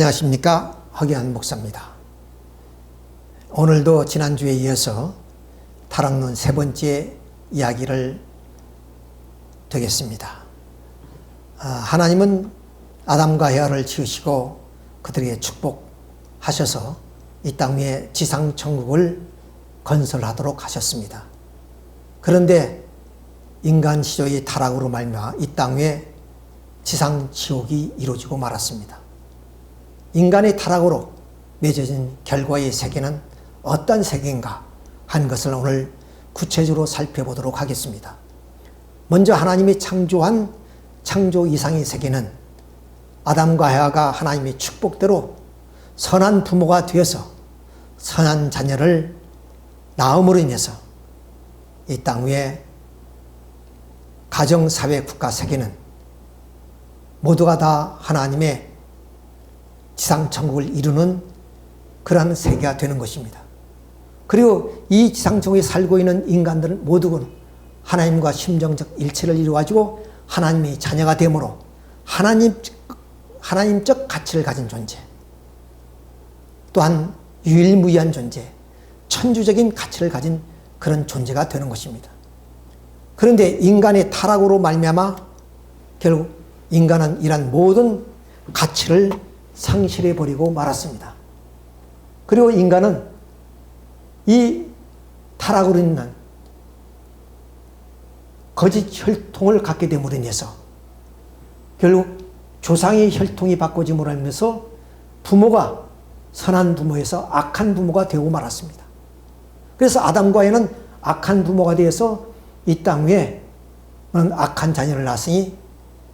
안녕하십니까, 허기한 목사입니다. 오늘도 지난주에 이어서 타락론 세 번째 이야기를 되겠습니다. 하나님은 아담과 에바를 지으시고 그들에게 축복하셔서 이 땅 위에 지상천국을 건설하도록 하셨습니다. 그런데 인간 시조의 타락으로 말미암아 이 땅 위에 지상지옥이 이루어지고 말았습니다. 인간의 타락으로 맺어진 결과의 세계는 어떤 세계인가 하는 것을 오늘 구체적으로 살펴보도록 하겠습니다. 먼저 하나님이 창조한 창조 이상의 세계는 아담과 에바가 하나님의 축복대로 선한 부모가 되어서 선한 자녀를 낳음으로 인해서 이 땅 위에 가정, 사회, 국가, 세계는 모두가 다 하나님의 지상천국을 이루는 그러한 세계가 되는 것입니다. 그리고 이 지상천국에 살고 있는 인간들은 모두 하나님과 심정적 일체를 이루어가지고 하나님의 자녀가 되므로 하나님적 가치를 가진 존재, 또한 유일무이한 존재, 천주적인 가치를 가진 그런 존재가 되는 것입니다. 그런데 인간의 타락으로 말미암아 결국 인간은 이런 모든 가치를 상실해버리고 말았습니다. 그리고 인간은 이 타락으로 인한 거짓 혈통을 갖게 됨으로 인해서 결국 조상의 혈통이 바꿔짐으로 하면서 부모가 선한 부모에서 악한 부모가 되고 말았습니다. 그래서 아담과 에바는 악한 부모가 되어서 이 땅 위에 악한 자녀를 낳았으니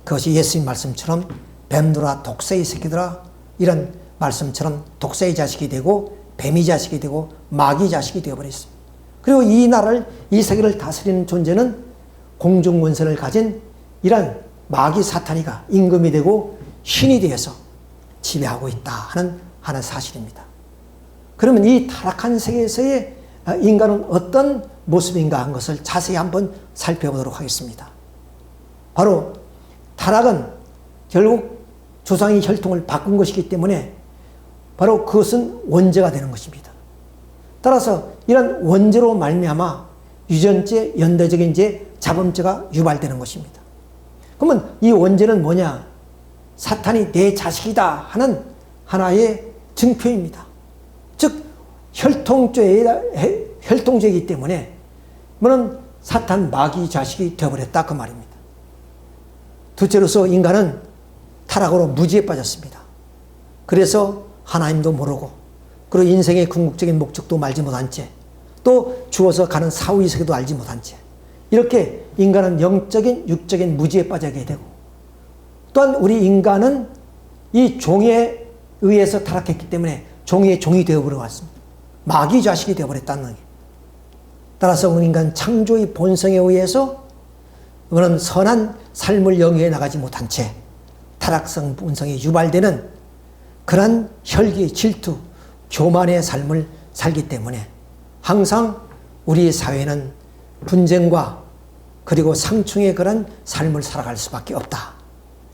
그것이 예수님 말씀처럼 뱀들아 독새의 새끼들아 이런 말씀처럼 독새의 자식이 되고 뱀의 자식이 되고 마귀의 자식이 되어버렸습니다. 그리고 이 나라를, 이 세계를 다스리는 존재는 공중권세를 가진 이런 마귀 사탄이가 임금이 되고 신이 되어서 지배하고 있다 하는 사실입니다. 그러면 이 타락한 세계에서의 인간은 어떤 모습인가 한 것을 자세히 한번 살펴보도록 하겠습니다. 바로 타락은 결국 조상의 혈통을 바꾼 것이기 때문에 바로 그것은 원죄가 되는 것입니다. 따라서 이런 원죄로 말미암아 유전죄, 연대적인 죄, 자범죄가 유발되는 것입니다. 그러면 이 원죄는 뭐냐? 사탄이 내 자식이다 하는 하나의 증표입니다. 즉 혈통죄이기 때문에 뭐는 사탄 마귀 자식이 되어버렸다 그 말입니다. 둘째로서 인간은 타락으로 무지에 빠졌습니다. 그래서 하나님도 모르고 그리고 인생의 궁극적인 목적도 알지 못한 채 또 죽어서 가는 사후의 세계도 알지 못한 채 이렇게 인간은 영적인 육적인 무지에 빠지게 되고 또한 우리 인간은 이 종에 의해서 타락했기 때문에 종의 종이 되어버려 왔습니다. 마귀 자식이 되어버렸다는 거예요. 따라서 우리 인간 창조의 본성에 의해서 그런 선한 삶을 영위해 나가지 못한 채 타락성 본성이 유발되는 그런 혈기, 질투, 교만의 삶을 살기 때문에 항상 우리 사회는 분쟁과 그리고 상충의 그런 삶을 살아갈 수밖에 없다.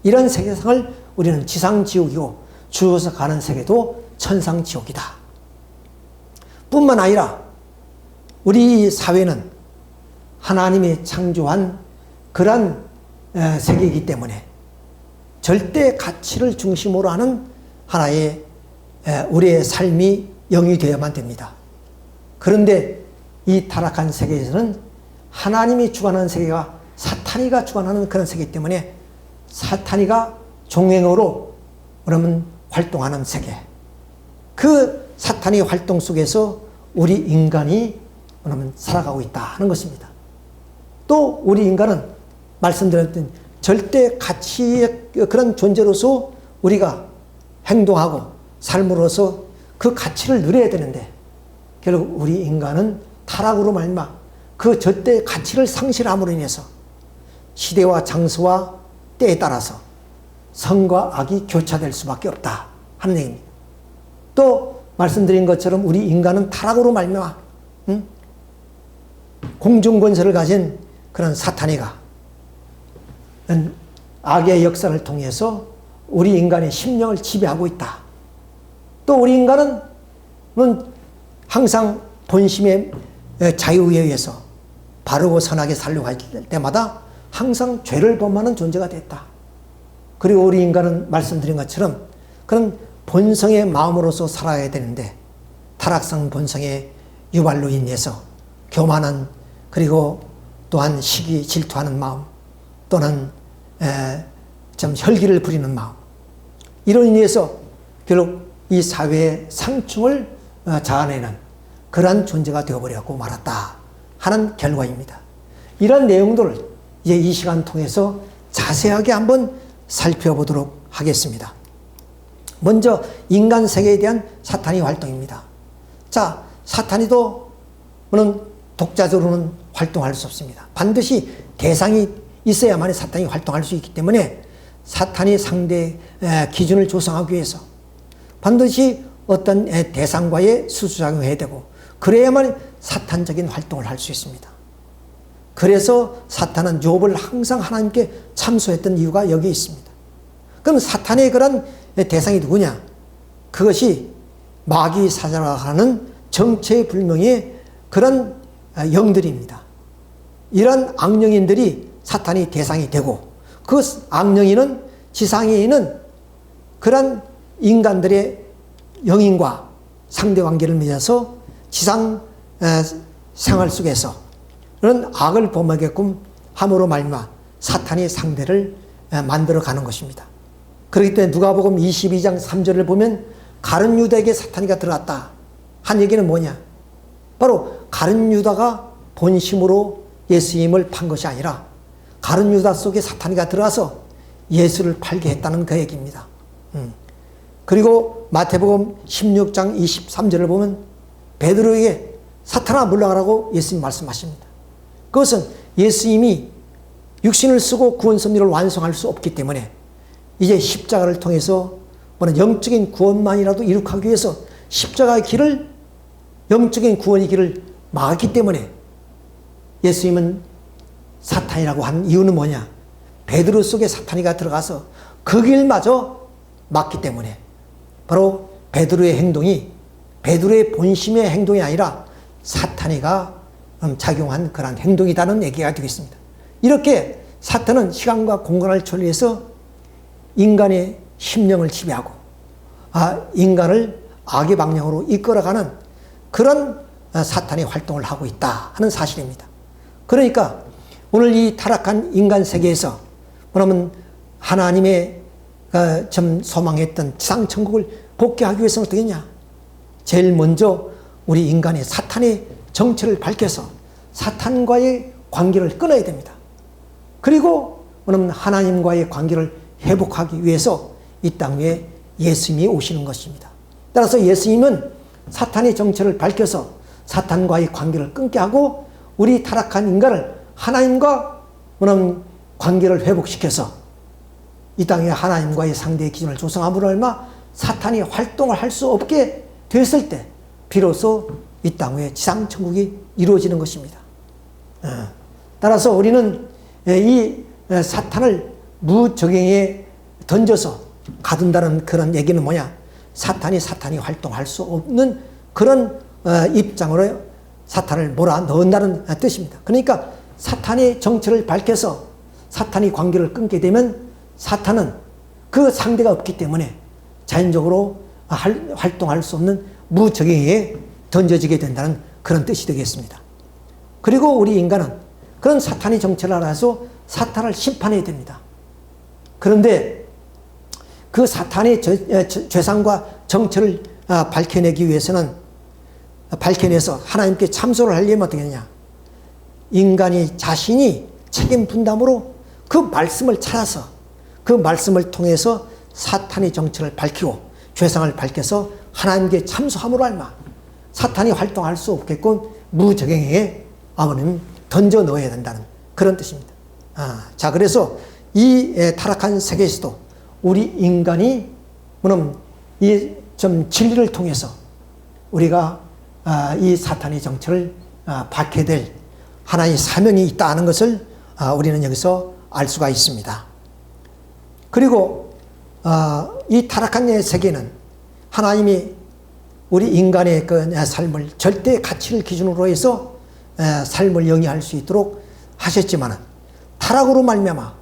이런 세계상을 우리는 지상지옥이고 죽어서 가는 세계도 천상지옥이다. 뿐만 아니라 우리 사회는 하나님이 창조한 그런 세계이기 때문에 절대 가치를 중심으로 하는 하나의 우리의 삶이 영위되어야만 됩니다. 그런데 이 타락한 세계에서는 하나님이 주관하는 세계가 사탄이가 주관하는 그런 세계이기 때문에 사탄이가 종행으로 그러면 활동하는 세계, 그 사탄의 활동 속에서 우리 인간이 그러면 살아가고 있다 하는 것입니다. 또 우리 인간은 말씀드렸던 절대 가치의 그런 존재로서 우리가 행동하고 삶으로서 그 가치를 누려야 되는데 결국 우리 인간은 타락으로 말미암아 그 절대 가치를 상실함으로 인해서 시대와 장소와 때에 따라서 선과 악이 교차될 수밖에 없다 하는 얘기입니다. 또 말씀드린 것처럼 우리 인간은 타락으로 말미암아 공중권세를 가진 그런 사탄이가 악의 역사를 통해서 우리 인간의 심령을 지배하고 있다. 또 우리 인간은 항상 본심의 자유에 의해서 바르고 선하게 살려고 할 때마다 항상 죄를 범하는 존재가 됐다. 그리고 우리 인간은 말씀드린 것처럼 그런 본성의 마음으로서 살아야 되는데 타락성 본성의 유발로 인해서 교만한, 그리고 또한 시기 질투하는 마음, 또는 좀 혈기를 부리는 마음, 이로 인해서 결국 이 사회의 상충을 자아내는 그러한 존재가 되어버렸고 말았다 하는 결과입니다. 이런 내용들을 이제 이 시간 통해서 자세하게 한번 살펴보도록 하겠습니다. 먼저 인간 세계에 대한 사탄의 활동입니다. 자, 사탄이도 독자적으로는 활동할 수 없습니다. 반드시 대상이 있어야만 사탄이 활동할 수 있기 때문에 사탄이 상대 기준을 조성하기 위해서 반드시 어떤 대상과의 수수작용을 해야 되고, 그래야만 사탄적인 활동을 할 수 있습니다. 그래서 사탄은 욥을 항상 하나님께 참소했던 이유가 여기에 있습니다. 그럼 사탄의 그런 대상이 누구냐? 그것이 마귀 사자라 하는 정체불명의 그런 영들입니다. 이런 악령인들이 사탄이 대상이 되고, 그 악령인은 지상에 있는 그런 인간들의 영인과 상대관계를 맺어서 지상 생활 속에서 그런 악을 범하게끔 함으로 말미암아 사탄이 상대를 만들어가는 것입니다. 그렇기 때문에 누가복음 22장 3절을 보면 가룟 유다에게 사탄이가 들어왔다 한 얘기는 뭐냐? 바로 가룟 유다가 본심으로 예수님을 판 것이 아니라 가룟 유다 속에 사탄이가 들어와서 예수를 팔게 했다는 그 얘기입니다. 그리고 마태복음 16장 23절을 보면 베드로에게 사탄아 물러가라고 예수님 말씀하십니다. 그것은 예수님이 육신을 쓰고 구원 섭리를 완성할 수 없기 때문에 이제 십자가를 통해서 영적인 구원만이라도 이룩하기 위해서 십자가의 길을, 영적인 구원의 길을 막았기 때문에 예수님은 사탄이라고 한 이유는 뭐냐? 베드로 속에 사탄이가 들어가서 그 길마저 막기 때문에 바로 베드로의 행동이 베드로의 본심의 행동이 아니라 사탄이가 작용한 그런 행동이라는 얘기가 되겠습니다. 이렇게 사탄은 시간과 공간을 초래해서 인간의 심령을 지배하고 인간을 악의 방향으로 이끌어가는 그런 사탄의 활동을 하고 있다 하는 사실입니다. 그러니까 오늘 이 타락한 인간 세계에서 그러면 하나님의 좀 소망했던 지상천국을 복귀하기 위해서는 어떻게 했냐? 제일 먼저 우리 인간의 사탄의 정체를 밝혀서 사탄과의 관계를 끊어야 됩니다. 그리고 그러면 하나님과의 관계를 회복하기 위해서 이 땅 위에 예수님이 오시는 것입니다. 따라서 예수님은 사탄의 정체를 밝혀서 사탄과의 관계를 끊게 하고 우리 타락한 인간을 하나님과 그런 관계를 회복시켜서 이 땅에 하나님과의 상대의 기준을 조성함으로 얼마 사탄이 활동을 할 수 없게 됐을 때 비로소 이 땅 위에 지상천국이 이루어지는 것입니다. 따라서 우리는 이 사탄을 무적행에 던져서 가둔다는 그런 얘기는 뭐냐? 사탄이 활동할 수 없는 그런 입장으로 사탄을 몰아넣는다는 뜻입니다. 그러니까 사탄의 정체를 밝혀서 사탄이 관계를 끊게 되면 사탄은 그 상대가 없기 때문에 자연적으로 활동할 수 없는 무적행에 던져지게 된다는 그런 뜻이 되겠습니다. 그리고 우리 인간은 그런 사탄의 정체를 알아서 사탄을 심판해야 됩니다. 그런데 그 사탄의 죄상과 정체를 밝혀내기 위해서는 밝혀내서 하나님께 참소를 하려면 어떻게 하냐? 인간이 자신이 책임 분담으로 그 말씀을 찾아서 그 말씀을 통해서 사탄의 정체를 밝히고 죄상을 밝혀서 하나님께 참소함으로 알마 사탄이 활동할 수 없게끔 무적행에 아버님 던져 넣어야 된다는 그런 뜻입니다. 자, 그래서 이 타락한 세계에서도 우리 인간이 그럼 이 좀 진리를 통해서 우리가 이 사탄의 정체를 밝게 될 하나의 사명이 있다는 것을 우리는 여기서 알 수가 있습니다. 그리고 이 타락한 세계는 하나님이 우리 인간의 그 삶을 절대 가치를 기준으로 해서 삶을 영위할 수 있도록 하셨지만 타락으로 말미암아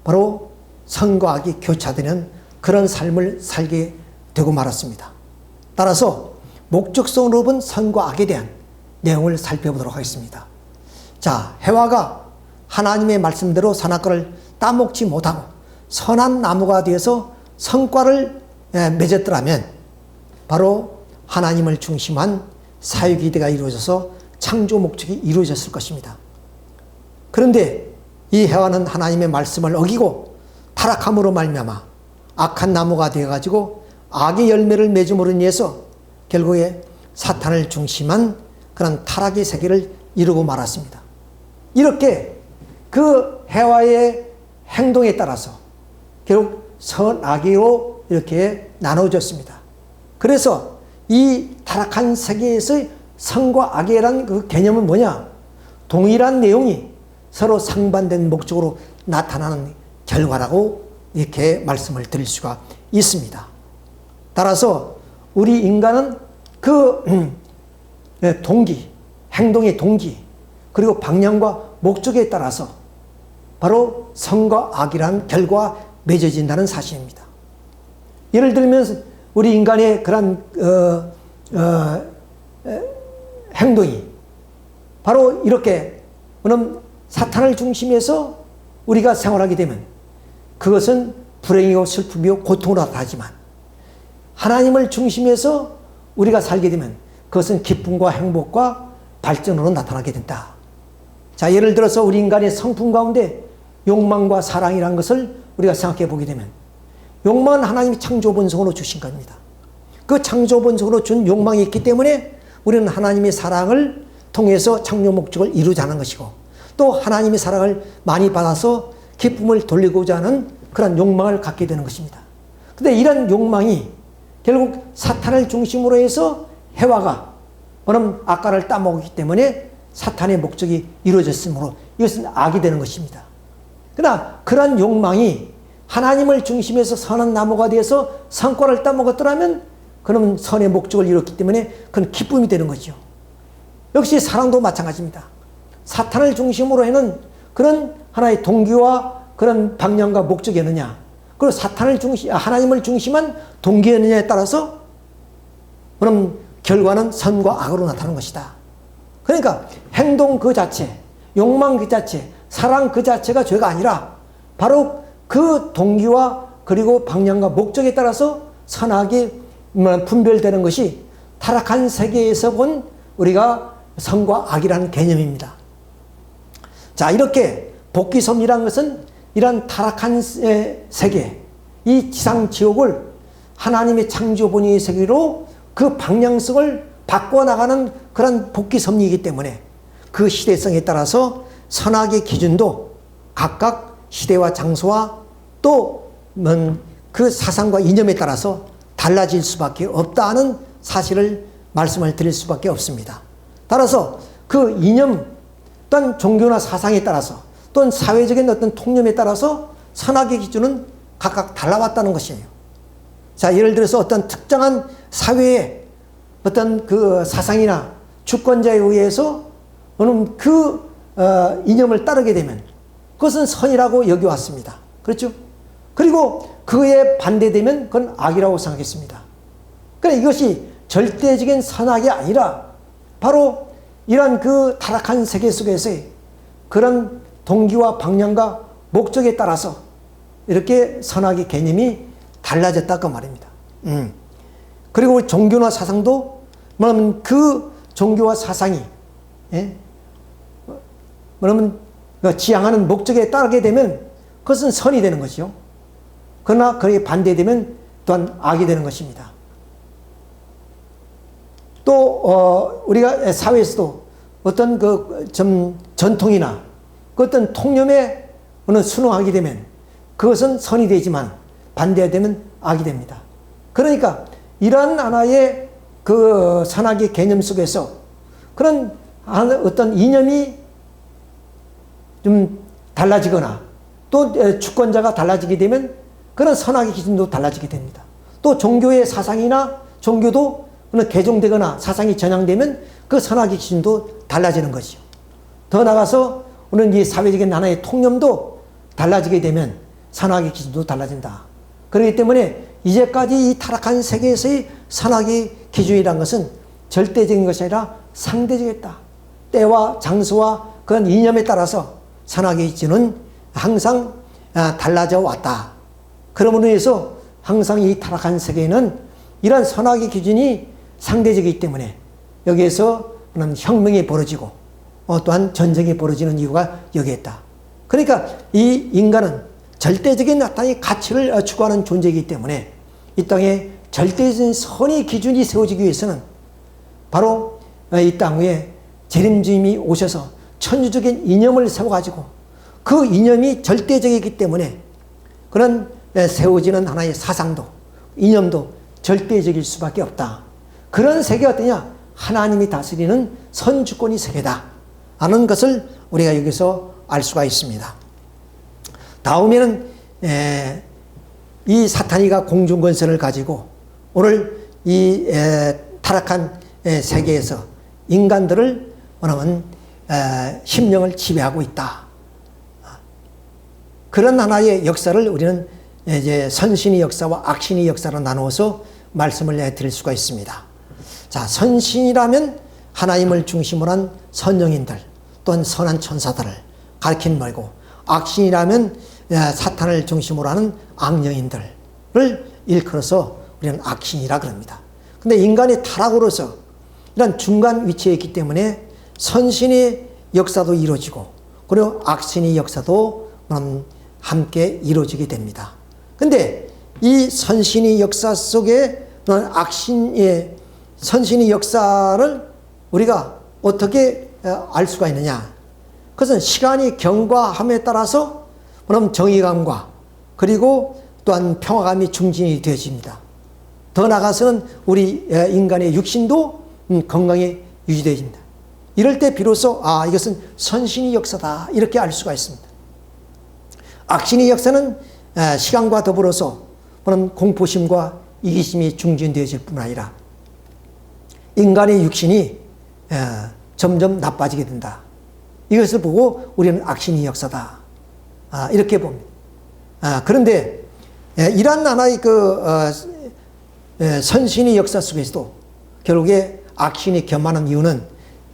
바로 선과 악이 교차되는 그런 삶을 살게 되고 말았습니다. 따라서 목적성으로 본 선과 악에 대한 내용을 살펴보도록 하겠습니다. 자, 해와가 하나님의 말씀대로 선악과를 따먹지 못하고 선한 나무가 되어서 성과를 맺었더라면 바로 하나님을 중심한 사유기대가 이루어져서 창조 목적이 이루어졌을 것입니다. 그런데 이 해와는 하나님의 말씀을 어기고 타락함으로 말미암아 악한 나무가 되어가지고 악의 열매를 맺음으로 인해서 결국에 사탄을 중심한 그런 타락의 세계를 이루고 말았습니다. 이렇게 그 해와의 행동에 따라서 결국 선악으로 이렇게 나눠졌습니다. 그래서 이 타락한 세계에서의 선과 악이라는 그 개념은 뭐냐? 동일한 내용이 서로 상반된 목적으로 나타나는 결과라고 이렇게 말씀을 드릴 수가 있습니다. 따라서 우리 인간은 그 동기, 행동의 동기, 그리고 방향과 목적에 따라서 바로 선과 악이라는 결과가 맺어진다는 사실입니다. 예를 들면 우리 인간의 그런 행동이 바로 이렇게 사탄을 중심해서 우리가 생활하게 되면 그것은 불행이고 슬픔이고 고통으로 나타나지만 하나님을 중심해서 우리가 살게 되면 그것은 기쁨과 행복과 발전으로 나타나게 된다. 자, 예를 들어서 우리 인간의 성품 가운데 욕망과 사랑이라는 것을 우리가 생각해 보게 되면 욕망은 하나님이 창조 본성으로 주신 겁니다. 그 창조 본성으로 준 욕망이 있기 때문에 우리는 하나님의 사랑을 통해서 창조 목적을 이루자는 것이고 또 하나님의 사랑을 많이 받아서 기쁨을 돌리고자 하는 그런 욕망을 갖게 되는 것입니다. 그런데 이런 욕망이 결국 사탄을 중심으로 해서 해와가 악과를 따먹었기 때문에 사탄의 목적이 이루어졌으므로 이것은 악이 되는 것입니다. 그러나 그런 욕망이 하나님을 중심해서 선한 나무가 되어서 선과를 따먹었더라면 그러면 선의 목적을 이뤘기 때문에 그건 기쁨이 되는 거죠. 역시 사랑도 마찬가지입니다. 사탄을 중심으로 해는 그런 하나의 동기와 그런 방향과 목적이었느냐, 그리고 하나님을 중심한 동기였느냐에 따라서 그럼 결과는 선과 악으로 나타나는 것이다. 그러니까 행동 그 자체, 욕망 그 자체, 사랑 그 자체가 죄가 아니라 바로 그 동기와 그리고 방향과 목적에 따라서 선악이 분별되는 것이 타락한 세계에서 본 우리가 선과 악이라는 개념입니다. 자, 이렇게 복귀섭리란 것은 이런 타락한 세계, 이 지상 지옥을 하나님의 창조 본의의 세계로 그 방향성을 바꿔나가는 그런 복귀섭리이기 때문에 그 시대성에 따라서 선악의 기준도 각각 시대와 장소와 또 그 사상과 이념에 따라서 달라질 수밖에 없다는 사실을 말씀을 드릴 수밖에 없습니다. 따라서 그 이념 또는 종교나 사상에 따라서 또는 사회적인 어떤 통념에 따라서 선악의 기준은 각각 달라왔다는 것이에요. 자, 예를 들어서 어떤 특정한 사회의 어떤 그 사상이나 주권자에 의해서 그 이념을 따르게 되면 그것은 선이라고 여겨왔습니다. 그렇죠? 그리고 그에 반대되면 그건 악이라고 생각했습니다. 그러니까 이것이 절대적인 선악이 아니라 바로 이런 그 타락한 세계 속에서의 그런 동기와 방향과 목적에 따라서 이렇게 선악의 개념이 달라졌다고 말입니다. 그리고 종교나 사상도 뭐냐면 그 종교와 사상이 뭐냐면 지향하는 목적에 따르게 되면 그것은 선이 되는 것이요. 그러나 그에 반대되면 또한 악이 되는 것입니다. 또 우리가 사회에서도 어떤 그 전통이나 그 어떤 통념에 순응하게 되면 그것은 선이 되지만 반대되면 악이 됩니다. 그러니까 이러한 하나의 그 선악의 개념 속에서 그런 어떤 이념이 좀 달라지거나 또 주권자가 달라지게 되면 그런 선악의 기준도 달라지게 됩니다. 또 종교의 사상이나 종교도 개종되거나 사상이 전향되면 그 선악의 기준도 달라지는 것이죠. 더 나아가서 오늘 이 사회적인 하나의 통념도 달라지게 되면 선악의 기준도 달라진다. 그렇기 때문에 이제까지 이 타락한 세계에서의 선악의 기준이란 것은 절대적인 것이 아니라 상대적이었다. 때와 장소와 그런 이념에 따라서 선악의 기준은 항상 달라져 왔다. 그러므로 인해서 항상 이 타락한 세계에는 이러한 선악의 기준이 상대적이기 때문에 여기에서 혁명이 벌어지고 또한 전쟁이 벌어지는 이유가 여기에 있다. 그러니까 이 인간은 절대적인 나타의 가치를 추구하는 존재이기 때문에 이 땅에 절대적인 선의 기준이 세워지기 위해서는 바로 이 땅 위에 재림주님이 오셔서 천주적인 이념을 세워가지고 그 이념이 절대적이기 때문에 그런 세워지는 하나의 사상도 이념도 절대적일 수밖에 없다. 그런 세계가 어떠냐? 하나님이 다스리는 선주권의 세계다 하는 것을 우리가 여기서 알 수가 있습니다. 다음에는 이 사탄이가 공중권세를 가지고 오늘 이 타락한 세계에서 인간들을 뭐냐면 심령을 지배하고 있다. 그런 하나의 역사를 우리는 이제 선신의 역사와 악신의 역사로 나누어서 말씀을 드릴 수가 있습니다. 자, 선신이라면 하나님을 중심으로 한 선영인들 또는 선한 천사들을 가리키는 말고, 악신이라면 사탄을 중심으로 하는 악령인들을 일컬어서 우리는 악신이라 그럽니다. 근데 인간이 타락으로서 이런 중간 위치에 있기 때문에 선신의 역사도 이루어지고 그리고 악신의 역사도 함께 이루어지게 됩니다. 근데 이 선신의 역사 속에 악신의 선신의 역사를 우리가 어떻게 알 수가 있느냐? 그것은 시간이 경과함에 따라서 정의감과 그리고 또한 평화감이 중진이 되어집니다. 더 나아가서는 우리 인간의 육신도 건강에 유지되어집니다. 이럴 때 비로소 이것은 선신의 역사다 이렇게 알 수가 있습니다. 악신의 역사는 시간과 더불어서 공포심과 이기심이 중진되어질 뿐만 아니라 인간의 육신이 점점 나빠지게 된다. 이것을 보고 우리는 악신의 역사다 이렇게 봅니다. 그런데 이러한 하나의 선신의 역사 속에서도 결국에 악신이 겸하는 이유는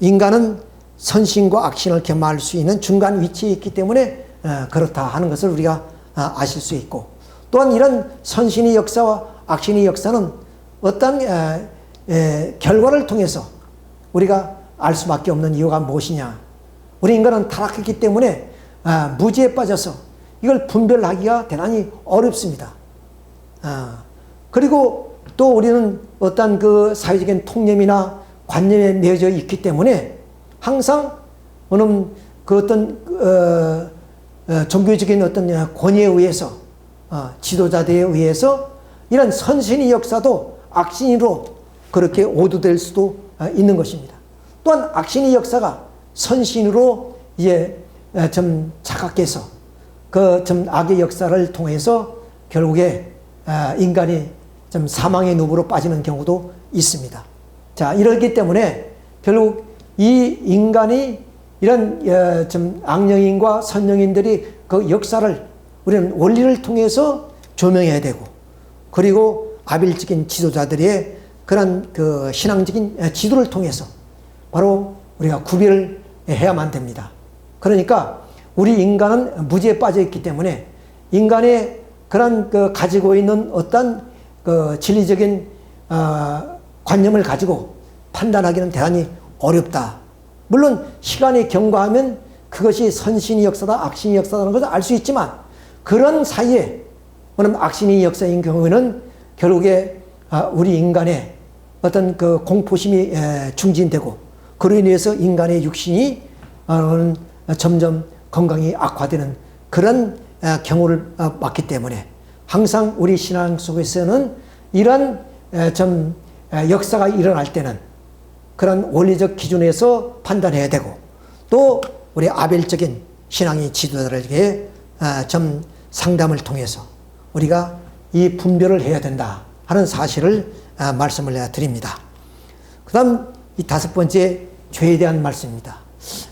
인간은 선신과 악신을 겸할 수 있는 중간 위치에 있기 때문에 그렇다 하는 것을 우리가 아실 수 있고, 또한 이런 선신의 역사와 악신의 역사는 어떤 결과를 통해서 우리가 알 수밖에 없는 이유가 무엇이냐? 우리 인간은 타락했기 때문에 무지에 빠져서 이걸 분별하기가 대단히 어렵습니다. 그리고 또 우리는 어떤 그 사회적인 통념이나 관념에 매여져 있기 때문에 항상 그 어떤 종교적인 어떤 권위에 의해서 지도자들에 의해서 이런 선신의 역사도 악신으로 그렇게 오도될 수도 있는 것입니다. 또한 악신의 역사가 선신으로 이제 좀 착각해서 그 좀 악의 역사를 통해서 결국에 인간이 좀 사망의 늪으로 빠지는 경우도 있습니다. 자, 이렇기 때문에 결국 이 인간이 이런 좀 악령인과 선령인들이 그 역사를 우리는 원리를 통해서 조명해야 되고, 그리고 아빌적인 지도자들의 그런 그 신앙적인 지도를 통해서 바로 우리가 구별을 해야만 됩니다. 그러니까 우리 인간은 무지에 빠져 있기 때문에 인간의 그런 그 가지고 있는 어떤 그 진리적인 관념을 가지고 판단하기는 대단히 어렵다. 물론 시간이 경과하면 그것이 선신의 역사다, 악신의 역사다는 것을 알 수 있지만, 그런 사이에 악신의 역사인 경우에는 결국에 우리 인간의 어떤 그 공포심이 중진되고 그로 인해서 인간의 육신이 점점 건강이 악화되는 그런 경우를 맞기 때문에 항상 우리 신앙 속에서는 이런 좀 역사가 일어날 때는 그런 원리적 기준에서 판단해야 되고, 또 우리 아벨적인 신앙의 지도자들에게 좀 상담을 통해서 우리가 이 분별을 해야 된다 하는 사실을 말씀을 드립니다. 그 다음 이 다섯 번째 죄에 대한 말씀입니다.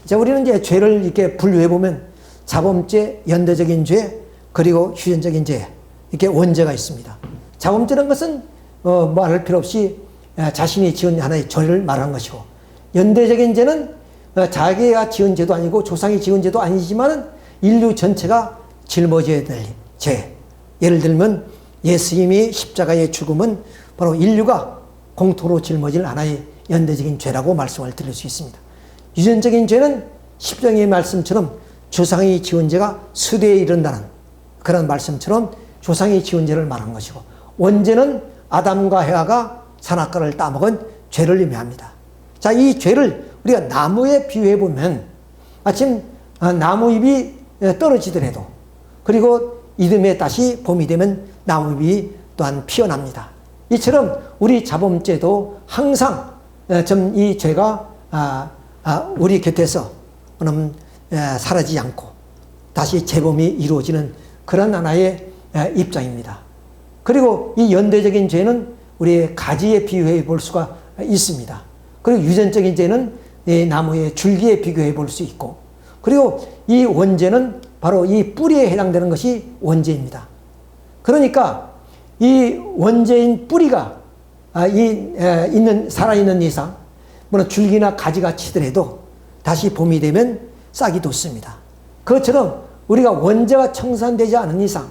자, 우리는 이제 죄를 이렇게 분류해 보면 자범죄, 연대적인 죄, 그리고 휴전적인 죄, 이렇게 원죄가 있습니다. 자범죄라는 것은 말할 필요 없이 자신이 지은 하나의 죄를 말하는 것이고, 연대적인 죄는 자기가 지은 죄도 아니고 조상이 지은 죄도 아니지만 인류 전체가 짊어져야 될 죄. 예를 들면 예수님이 십자가의 죽음은 바로 인류가 공통으로 짊어질 하나의 연대적인 죄라고 말씀을 드릴 수 있습니다. 유전적인 죄는 십정의 말씀처럼 조상이 지은 죄가 수대에 이른다는 그런 말씀처럼 조상이 지은 죄를 말하는 것이고, 원죄는 아담과 헤아가 선악과를 따먹은 죄를 의미합니다. 자, 이 죄를 우리가 나무에 비유해 보면 마침 나무잎이 떨어지더라도, 그리고 이듬해 다시 봄이 되면 나무잎이 또한 피어납니다. 이처럼 우리 자범죄도 항상 좀 이 죄가 우리 곁에서 사라지지 않고 다시 재범이 이루어지는 그런 하나의 입장입니다. 그리고 이 연대적인 죄는 우리의 가지에 비유해 볼 수가 있습니다. 그리고 유전적인 죄는 이 나무의 줄기에 비교해 볼 수 있고, 그리고 이 원죄는 바로 이 뿌리에 해당되는 것이 원죄입니다. 그러니까 이 원죄인 뿌리가 살아있는 이상, 물론 줄기나 가지가 치더라도 다시 봄이 되면 싹이 돋습니다. 그것처럼 우리가 원죄가 청산되지 않은 이상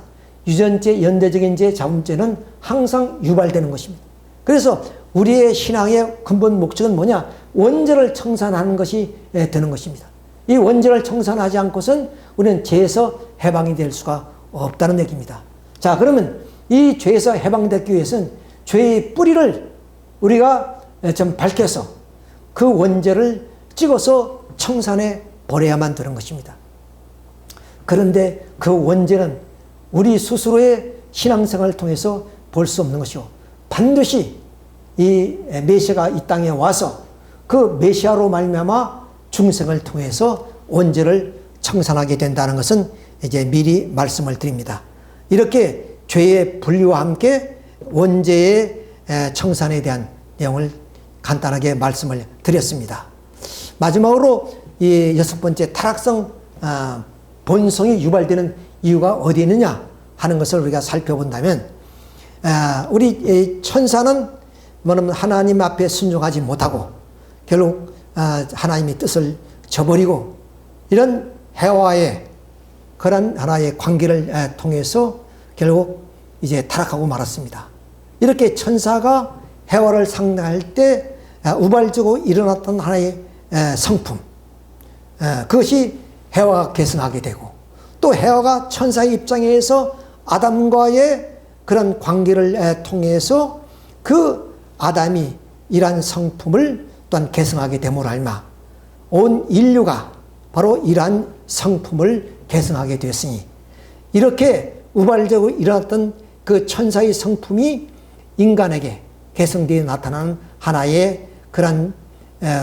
유전죄, 연대적인 죄, 자범죄는 항상 유발되는 것입니다. 그래서 우리의 신앙의 근본 목적은 뭐냐? 원죄를 청산하는 것이 되는 것입니다. 이 원죄를 청산하지 않고선 우리는 죄에서 해방이 될 수가 없다는 얘기입니다. 자, 그러면 이 죄에서 해방되기 위해서는 죄의 뿌리를 우리가 좀 밝혀서 그 원죄를 찍어서 청산해 버려야만 되는 것입니다. 그런데 그 원죄는 우리 스스로의 신앙생활을 통해서 볼 수 없는 것이고, 반드시 이 메시아가 이 땅에 와서 그 메시아로 말미암아 중생을 통해서 원죄를 청산하게 된다는 것은 이제 미리 말씀을 드립니다. 이렇게 죄의 분류와 함께 원죄의 청산에 대한 내용을 간단하게 말씀을 드렸습니다. 마지막으로 이 여섯 번째 타락성 본성이 유발되는 이유가 어디 있느냐 하는 것을 우리가 살펴본다면, 우리 천사는 하나님 앞에 순종하지 못하고 결국 하나님의 뜻을 저버리고 이런 해와의 그런 하나의 관계를 통해서 결국 이제 타락하고 말았습니다. 이렇게 천사가 해와를 상대할 때 우발적으로 일어났던 하나의 성품, 그것이 해와가 계승하게 되고, 또 해와가 천사의 입장에서 아담과의 그런 관계를 통해서 그 아담이 이러한 성품을 또한 계승하게 됨으로 알마 온 인류가 바로 이러한 성품을 계승하게 되었으니, 이렇게 우발적으로 일어났던 그 천사의 성품이 인간에게 계승되어 나타나는 하나의 그런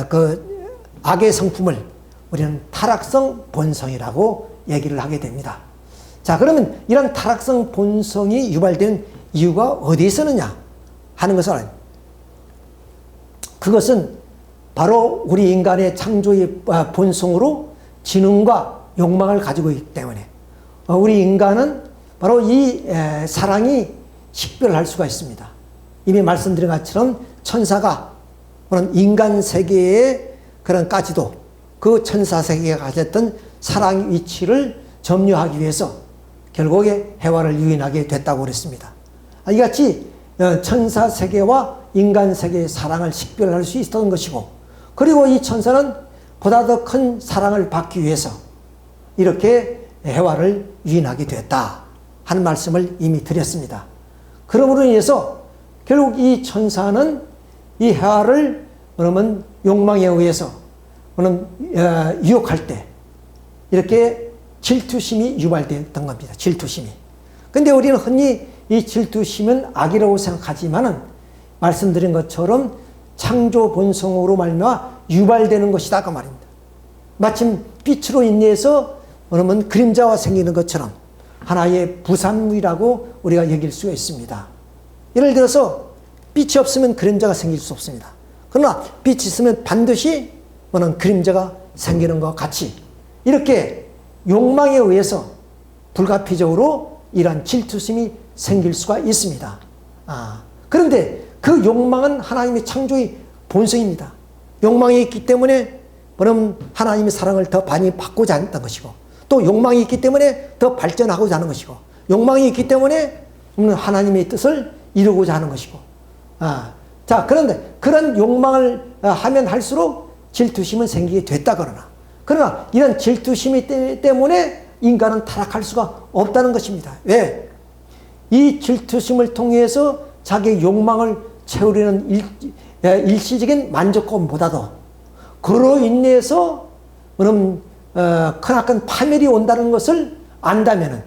그 악의 성품을 우리는 타락성 본성이라고 얘기를 하게 됩니다. 자, 그러면 이런 타락성 본성이 유발된 이유가 어디에 있었느냐 하는 것을 알아요. 그것은 바로 우리 인간의 창조의 본성으로 지능과 욕망을 가지고 있기 때문에 우리 인간은 바로 이 사랑이 식별할 수가 있습니다. 이미 말씀드린 것처럼 천사가 그런 인간 세계의 그런까지도 그 천사 세계가 가졌던 사랑의 위치를 점유하기 위해서 결국에 해와를 유인하게 됐다고 그랬습니다. 이같이 천사 세계와 인간 세계의 사랑을 식별할 수 있었던 것이고, 그리고 이 천사는 보다 더 큰 사랑을 받기 위해서 이렇게 해와를 유인하게 되었다 하는 말씀을 이미 드렸습니다. 그러므로 인해서 결국 이 천사는 이 해와를 그러면 욕망에 의해서 유혹할 때 이렇게 질투심이 유발됐던 겁니다. 질투심이. 근데 우리는 흔히 이 질투심은 악이라고 생각하지만은 말씀드린 것처럼 창조 본성으로 말미암아 유발되는 것이다 그 말입니다. 마침 빛으로 인해서 그러면 그림자와 생기는 것처럼 하나의 부산물이라고 우리가 여길 수가 있습니다. 예를 들어서 빛이 없으면 그림자가 생길 수 없습니다. 그러나 빛이 있으면 반드시 뭐는 그림자가 생기는 것과 같이 이렇게 욕망에 의해서 불가피적으로 이러한 질투심이 생길 수가 있습니다. 그런데 그 욕망은 하나님의 창조의 본성입니다. 욕망이 있기 때문에 그럼 하나님의 사랑을 더 많이 받고자 한다는 것이고, 또 욕망이 있기 때문에 더 발전하고자 하는 것이고, 욕망이 있기 때문에 하나님의 뜻을 이루고자 하는 것이고. 자, 그런데 그런 욕망을 하면 할수록 질투심은 생기게 됐다 그러나 이런 질투심이 때문에 인간은 타락할 수가 없다는 것입니다. 왜? 이 질투심을 통해서 자기의 욕망을 채우려는 일시적인 만족감보다도 그로 인해서 크나큰 파멸이 온다는 것을 안다면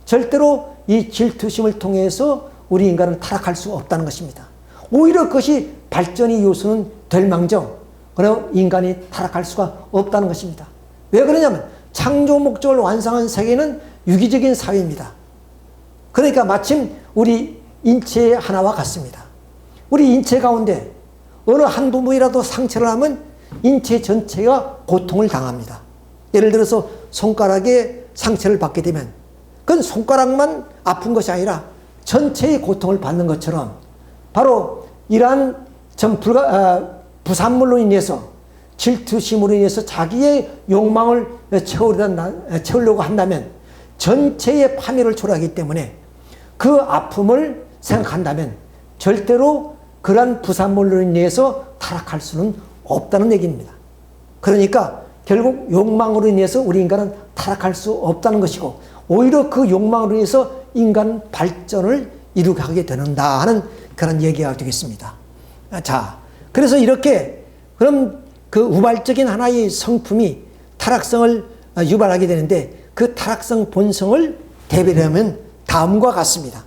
절대로 이 질투심을 통해서 우리 인간은 타락할 수 없다는 것입니다. 오히려 그것이 발전의 요소는 될 망정 그럼 인간이 타락할 수가 없다는 것입니다. 왜 그러냐면 창조 목적을 완성한 세계는 유기적인 사회입니다. 그러니까 마침 우리 인체의 하나와 같습니다. 우리 인체 가운데 어느 한 부분이라도 상처를 하면 인체 전체가 고통을 당합니다. 예를 들어서 손가락에 상처를 받게 되면 그건 손가락만 아픈 것이 아니라 전체의 고통을 받는 것처럼 바로 이러한 부산물로 인해서 질투심으로 인해서 자기의 욕망을 채우려고 한다면 전체의 파멸을 초래하기 때문에 그 아픔을 생각한다면 절대로 그러한 부산물로 인해서 타락할 수는 없다는 얘기입니다. 그러니까 결국 욕망으로 인해서 우리 인간은 타락할 수 없다는 것이고 오히려 그 욕망으로 인해서 인간 발전을 이루게 하게 되는다 하는 그런 얘기가 되겠습니다. 자, 그래서 이렇게 그럼 그 우발적인 하나의 성품이 타락성을 유발하게 되는데 그 타락성 본성을 대비하면 다음과 같습니다.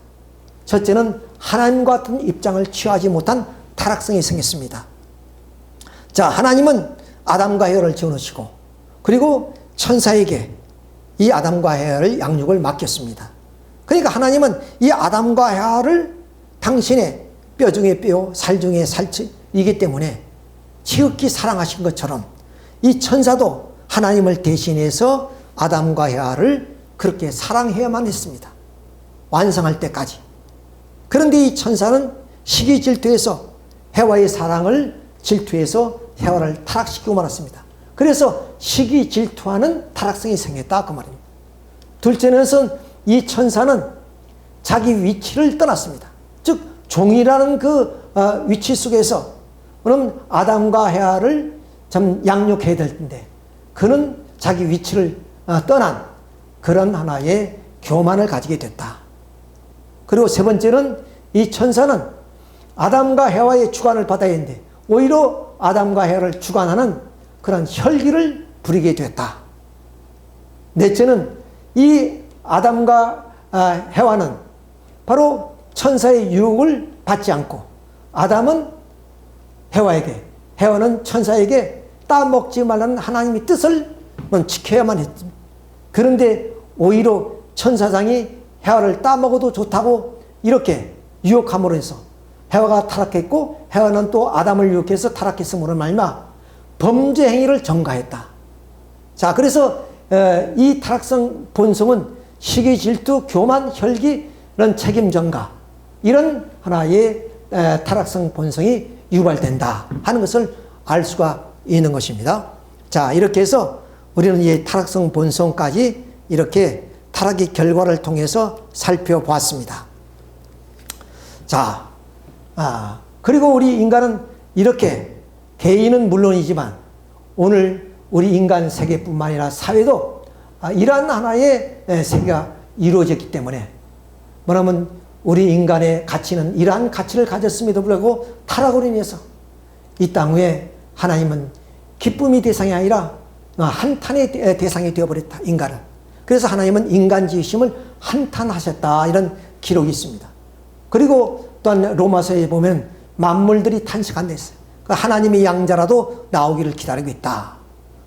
첫째는 하나님과 같은 입장을 취하지 못한 타락성이 생겼습니다. 자, 하나님은 아담과 헤아를 지어놓으시고 그리고 천사에게 이 아담과 헤아를 양육을 맡겼습니다. 그러니까 하나님은 이 아담과 헤아를 당신의 뼈 중에 뼈, 살 중에 살이기 때문에 지극히 사랑하신 것처럼 이 천사도 하나님을 대신해서 아담과 헤아를 그렇게 사랑해야만 했습니다. 완성할 때까지. 그런데 이 천사는 시기 질투해서 헤와의 사랑을 질투해서 헤와를 타락시키고 말았습니다. 그래서 시기 질투하는 타락성이 생겼다 그 말입니다. 둘째는 이 천사는 자기 위치를 떠났습니다. 즉 종이라는 그 위치 속에서 그럼 아담과 헤아를 참 양육해야 될 텐데 그는 자기 위치를 떠난 그런 하나의 교만을 가지게 됐다. 그리고 세 번째는 이 천사는 아담과 헤와의 주관을 받아야 했는데 오히려 아담과 헤와를 주관하는 그런 혈기를 부리게 됐다. 넷째는 이 아담과 헤와는 바로 천사의 유혹을 받지 않고 아담은 헤와에게, 헤와는 천사에게 따먹지 말라는 하나님의 뜻을 지켜야만 했습니다. 그런데 오히려 천사장이 헤와를 따먹어도 좋다고 이렇게 유혹함으로 해서 헤와가 타락했고 헤와는 또 아담을 유혹해서 타락했음으로 말미암아 범죄 행위를 전가했다. 자, 그래서 이 타락성 본성은 시기, 질투, 교만, 혈기, 이런 책임 전가 이런 하나의 타락성 본성이 유발된다 하는 것을 알 수가 있는 것입니다. 자, 이렇게 해서 우리는 이 타락성 본성까지 이렇게 타락의 결과를 통해서 살펴보았습니다. 자, 그리고 우리 인간은 이렇게 개인은 물론이지만 오늘 우리 인간 세계뿐만 아니라 사회도 이러한 하나의 세계가 이루어졌기 때문에 뭐냐면 우리 인간의 가치는 이러한 가치를 가졌음에도 불구하고 타락으로 인해서 이 땅 위에 하나님은 기쁨의 대상이 아니라 한탄의 대상이 되어버렸다, 인간을. 그래서 하나님은 인간 지으심을 한탄하셨다 이런 기록이 있습니다. 그리고 또한 로마서에 보면 만물들이 탄식한다 했어요. 하나님의 양자라도 나오기를 기다리고 있다.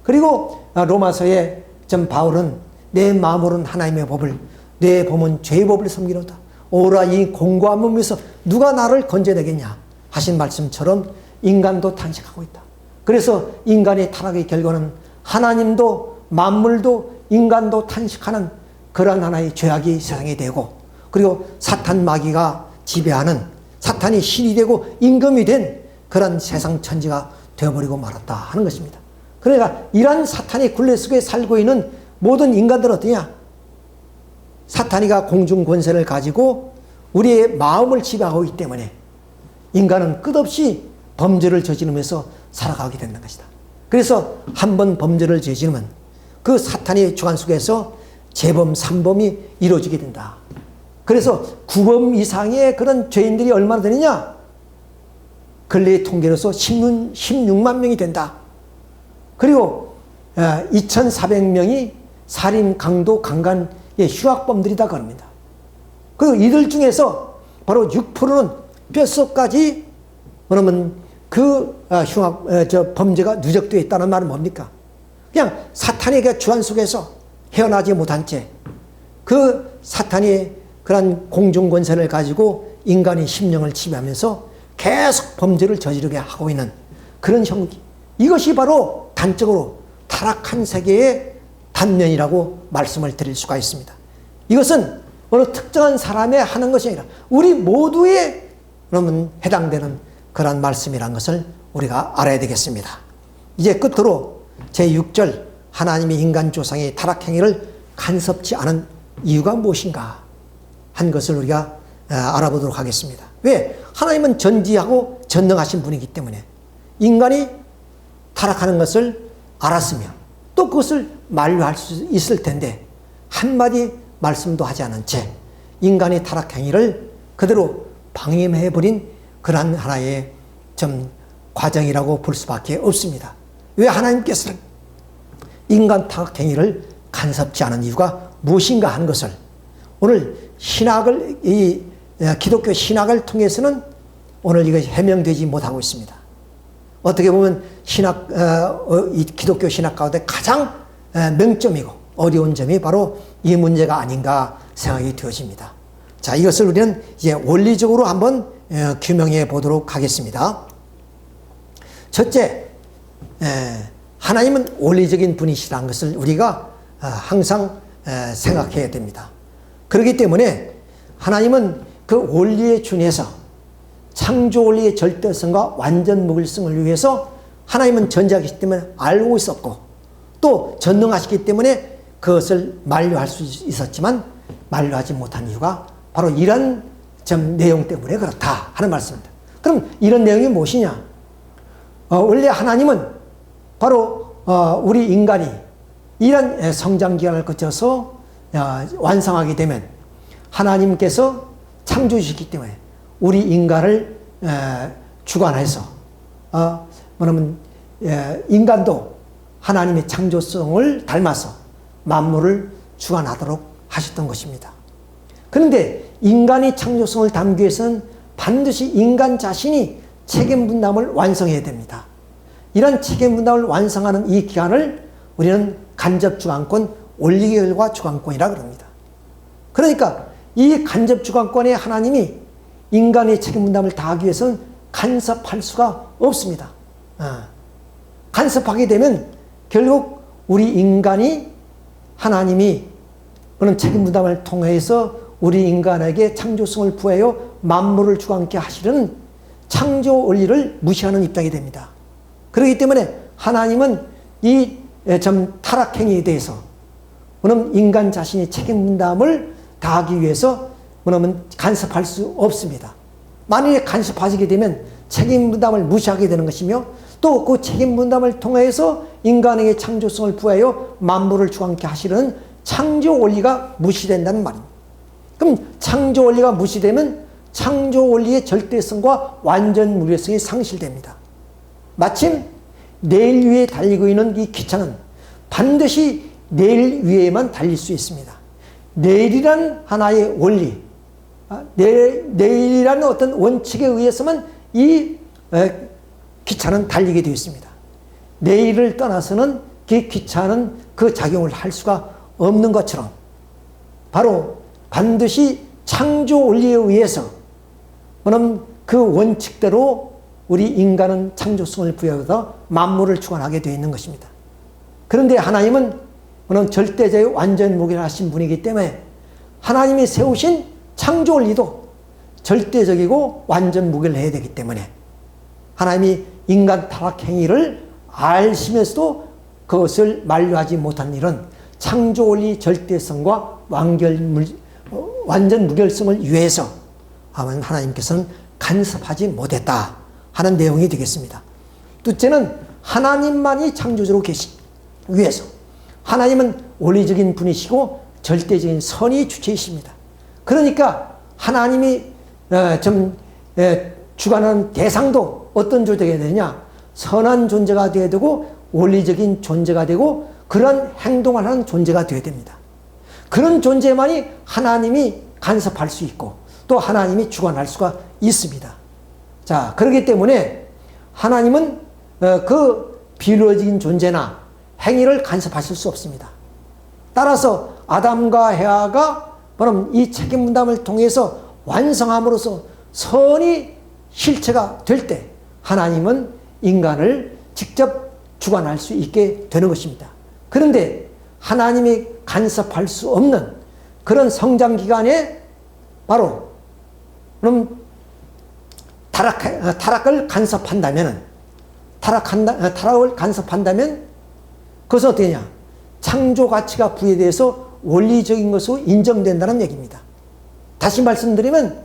그리고 로마서에 바울은 내 마음으로는 하나님의 법을 내 몸은 죄의 법을 섬기노다. 오라 이 공고한 몸에서 누가 나를 건져내겠냐 하신 말씀처럼 인간도 탄식하고 있다. 그래서 인간의 타락의 결과는 하나님도 만물도 인간도 탄식하는 그러한 하나의 죄악이 세상에 되고, 그리고 사탄 마귀가 지배하는, 사탄이 신이 되고 임금이 된 그런 세상 천지가 되어버리고 말았다 하는 것입니다. 그러니까 이러한 사탄의 굴레 속에 살고 있는 모든 인간들은 어떠냐? 사탄이가 공중 권세를 가지고 우리의 마음을 지배하고 있기 때문에 인간은 끝없이 범죄를 저지르면서 살아가게 되는 것이다. 그래서 한번 범죄를 저지르면 그 사탄의 주관 속에서 재범, 산범이 이루어지게 된다. 그래서 9범 이상의 그런 죄인들이 얼마나 되느냐? 근래의 통계로서 16만 명이 된다. 그리고 2,400명이 살인, 강도, 강간의 흉악범들이다 그럽니다. 그리고 이들 중에서 바로 6%는 뼛속까지 그러면 그 범죄가 누적되어 있다는 말은 뭡니까? 그냥 사탄의 그 주관 속에서 헤어나지 못한 채 그 사탄의 그런 공중권세를 가지고 인간의 심령을 지배하면서 계속 범죄를 저지르게 하고 있는 그런 형기. 이것이 바로 단적으로 타락한 세계의 단면이라고 말씀을 드릴 수가 있습니다. 이것은 어느 특정한 사람의 하는 것이 아니라 우리 모두에 그러면 해당되는 그런 말씀이라는 것을 우리가 알아야 되겠습니다. 이제 끝으로 제6절 하나님이 인간 조상의 타락행위를 간섭지 않은 이유가 무엇인가 한 것을 우리가 알아보도록 하겠습니다. 왜? 하나님은 전지하고 전능하신 분이기 때문에 인간이 타락하는 것을 알았으며 또 그것을 만류할 수 있을 텐데 한마디 말씀도 하지 않은 채 인간의 타락행위를 그대로 방임해버린 그러한 하나의 좀 과정이라고 볼 수밖에 없습니다. 왜 하나님께서는 인간 타락행위를 간섭지 않은 이유가 무엇인가 하는 것을 오늘 신학을, 이 기독교 신학을 통해서는 오늘 이것이 해명되지 못하고 있습니다. 어떻게 보면 신학, 이 기독교 신학 가운데 가장 맹점이고 어려운 점이 바로 이 문제가 아닌가 생각이 되어집니다. 자, 이것을 우리는 이제 원리적으로 한번 규명해 보도록 하겠습니다. 첫째, 하나님은 원리적인 분이시라는 것을 우리가 항상 생각해야 됩니다. 그렇기 때문에 하나님은 그 원리에 준해서 창조 원리의 절대성과 완전 무결성을 위해서 하나님은 전지하시기 때문에 알고 있었고 또 전능하시기 때문에 그것을 만류할 수 있었지만 만류하지 못한 이유가 바로 이런 내용 때문에 그렇다 하는 말씀입니다. 그럼 이런 내용이 무엇이냐? 원래 하나님은 바로 우리 인간이 이런 성장기간을 거쳐서 완성하게 되면 하나님께서 창조주시기 때문에 우리 인간을 주관해서 뭐냐면 인간도 하나님의 창조성을 닮아서 만물을 주관하도록 하셨던 것입니다. 그런데 인간의 창조성을 담기 위해서는 반드시 인간 자신이 책임 분담을 완성해야 됩니다. 이런 책임 분담을 완성하는 이 기간을 우리는 간접 주관권, 원리결과 주관권이라고 합니다. 그러니까 이 간접 주관권에 하나님이 인간의 책임 분담을 다하기 위해서는 간섭할 수가 없습니다. 간섭하게 되면 결국 우리 인간이 하나님이 그런 책임 분담을 통해서 우리 인간에게 창조성을 부여하여 만물을 주관케 하시려는 창조 원리를 무시하는 입장이 됩니다. 그렇기 때문에 하나님은 이 타락행위에 대해서 인간 자신이 책임 분담을 다하기 위해서 간섭할 수 없습니다. 만일에 간섭하시게 되면 책임 분담을 무시하게 되는 것이며 또 그 책임 분담을 통해서 인간에게 창조성을 부여하여 만물을 주관케 하시려는 창조 원리가 무시된다는 말입니다. 그럼 창조 원리가 무시되면 창조 원리의 절대성과 완전 무례성이 상실됩니다. 마침 내일 위에 달리고 있는 이 기차는 반드시 내일 위에만 달릴 수 있습니다. 내일이란 하나의 원리, 내일이라는 어떤 원칙에 의해서만 이 기차는 달리게 되어 있습니다. 내일을 떠나서는 그 기차는 그 작용을 할 수가 없는 것처럼 바로 반드시 창조 원리에 의해서 그 원칙대로 우리 인간은 창조성을 부여해서 만물을 주관하게 되어 있는 것입니다. 그런데 하나님은 절대적인 완전 무결하신 분이기 때문에 하나님이 세우신 창조 원리도 절대적이고 완전 무결해야 되기 때문에 하나님이 인간 타락 행위를 아시면서도 그것을 만류하지 못한 일은 창조 원리 절대성과 완전 무결성을 위해서 하나님께서는 간섭하지 못했다 하는 내용이 되겠습니다. 둘째는 하나님만이 창조주로 계시기 위해서 하나님은 원리적인 분이시고 절대적인 선의 주체이십니다. 그러니까 하나님이 주관하는 대상도 어떤 존재가 되느냐? 선한 존재가 되어야 되고 원리적인 존재가 되고 그런 행동을 하는 존재가 되어야 됩니다. 그런 존재만이 하나님이 간섭할 수 있고 또 하나님이 주관할 수가 있습니다. 자, 그렇기 때문에 하나님은 그 비료적인 존재나 행위를 간섭하실 수 없습니다. 따라서 아담과 헤아가 바로 이 책임 분담을 통해서 완성함으로써 선이 실체가 될 때 하나님은 인간을 직접 주관할 수 있게 되는 것입니다. 그런데 하나님이 간섭할 수 없는 그런 성장 기간에 바로 타락을 간섭한다면 타락을 간섭한다면 그것은 어떻게 되냐? 창조 가치가 부여돼서 원리적인 것으로 인정된다는 얘기입니다. 다시 말씀드리면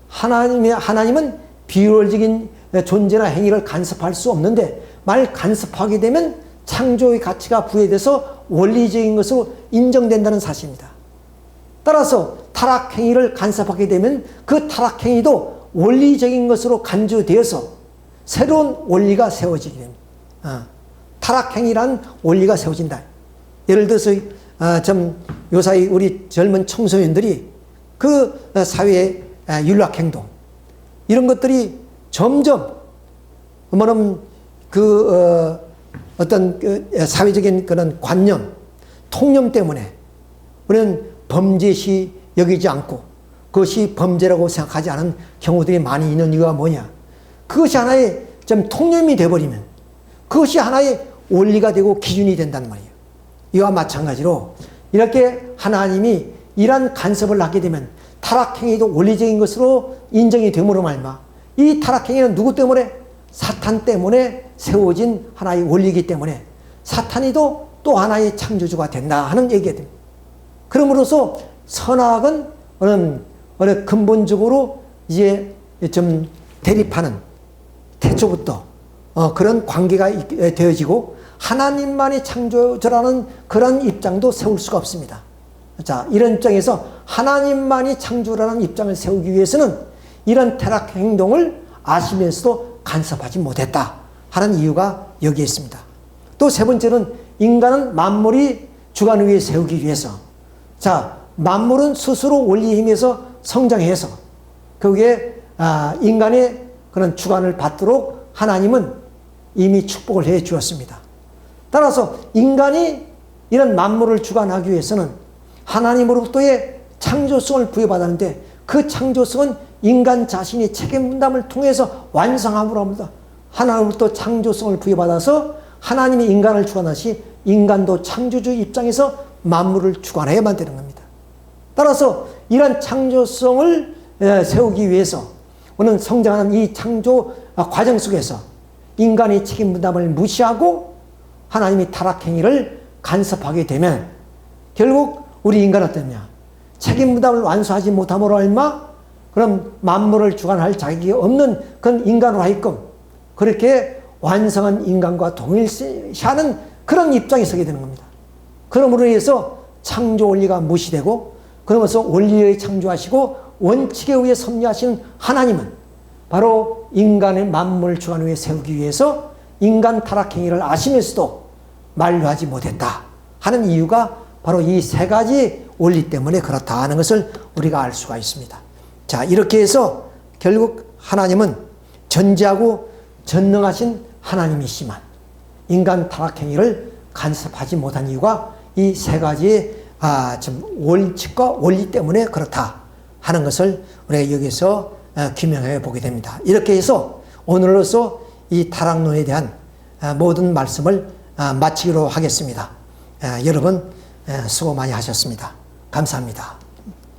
하나님은 비효율적인 존재나 행위를 간섭할 수 없는데 만일 간섭하게 되면 창조의 가치가 부여돼서 원리적인 것으로 인정된다는 사실입니다. 따라서 타락 행위를 간섭하게 되면 그 타락 행위도 원리적인 것으로 간주되어서 새로운 원리가 세워지게 됩니다. 타락 행위란 원리가 세워진다. 예를 들어서 요사이 우리 젊은 청소년들이 그 사회의 윤락행동 이런 것들이 점점 어떤 사회적인 그런 관념, 통념 때문에 우리는 범죄시 여기지 않고 그것이 범죄라고 생각하지 않은 경우들이 많이 있는 이유가 뭐냐? 그것이 하나의 통념이 되어버리면 그것이 하나의 원리가 되고 기준이 된단 말이에요. 이와 마찬가지로 이렇게 하나님이 이러한 간섭을 하게 되면 타락행위도 원리적인 것으로 인정이 됨으로 말미암아 이 타락행위는 누구 때문에? 사탄 때문에 세워진 하나의 원리이기 때문에 사탄이도 또 하나의 창조주가 된다 하는 얘기가 됩니다. 그러므로서 선악은 어느 근본적으로 이제 좀 대립하는 태초부터 그런 관계가 되어지고 하나님만이 창조주라는 그런 입장도 세울 수가 없습니다. 자, 이런 입장에서 하나님만이 창조라는 입장을 세우기 위해서는 이런 타락 행동을 아시면서도 간섭하지 못했다 하는 이유가 여기에 있습니다. 또 세 번째는 인간은 만물이 주관 위에 세우기 위해서 자, 만물은 스스로 원리에 힘에서 성장해서 거기에 인간의 그런 주관을 받도록 하나님은 이미 축복을 해 주었습니다. 따라서 인간이 이런 만물을 주관하기 위해서는 하나님으로부터의 창조성을 부여받았는데 그 창조성은 인간 자신이 책임 분담을 통해서 완성함으로 합니다. 하나님으로부터 창조성을 부여받아서 하나님이 인간을 주관하시 인간도 창조주 입장에서 만물을 주관해야만 되는 겁니다. 따라서 이런 창조성을 세우기 위해서 오늘 성장하는 이 창조 과정 속에서 인간의 책임 분담을 무시하고 하나님이 타락행위를 간섭하게 되면 결국 우리 인간은 어떠냐? 책임 분담을 완수하지 못함으로 말미암아 그럼 만물을 주관할 자격이 없는 그런 인간으로 하여금 그렇게 완성한 인간과 동일시하는 그런 입장에 서게 되는 겁니다. 그러므로 인해서 창조 원리가 무시되고 그러면서 원리에 창조하시고 원칙에 의해 섭리하시는 하나님은 바로 인간의 만물 주관 위에 세우기 위해서 인간 타락행위를 아시면서도 만류하지 못했다 하는 이유가 바로 이 세 가지 원리 때문에 그렇다 하는 것을 우리가 알 수가 있습니다. 자, 이렇게 해서 결국 하나님은 전지하고 전능하신 하나님이시만 인간 타락행위를 간섭하지 못한 이유가 이 세 가지의 원칙과 원리 때문에 그렇다 하는 것을 우리가 여기서 규명해 보게 됩니다. 이렇게 해서 오늘로서 이 타락론에 대한 모든 말씀을 마치기로 하겠습니다. 여러분 수고 많이 하셨습니다. 감사합니다.